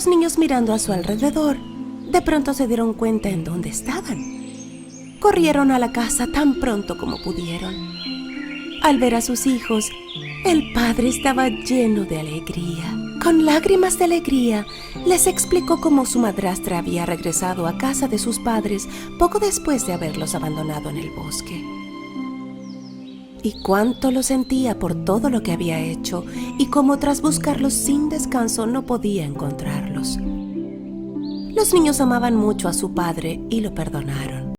Los niños, mirando a su alrededor, de pronto se dieron cuenta en dónde estaban. Corrieron a la casa tan pronto como pudieron. Al ver a sus hijos, el padre estaba lleno de alegría. Con lágrimas de alegría, les explicó cómo su madrastra había regresado a casa de sus padres poco después de haberlos abandonado en el bosque. Y cuánto lo sentía por todo lo que había hecho, y cómo tras buscarlos sin descanso no podía encontrarlos. Los niños amaban mucho a su padre y lo perdonaron.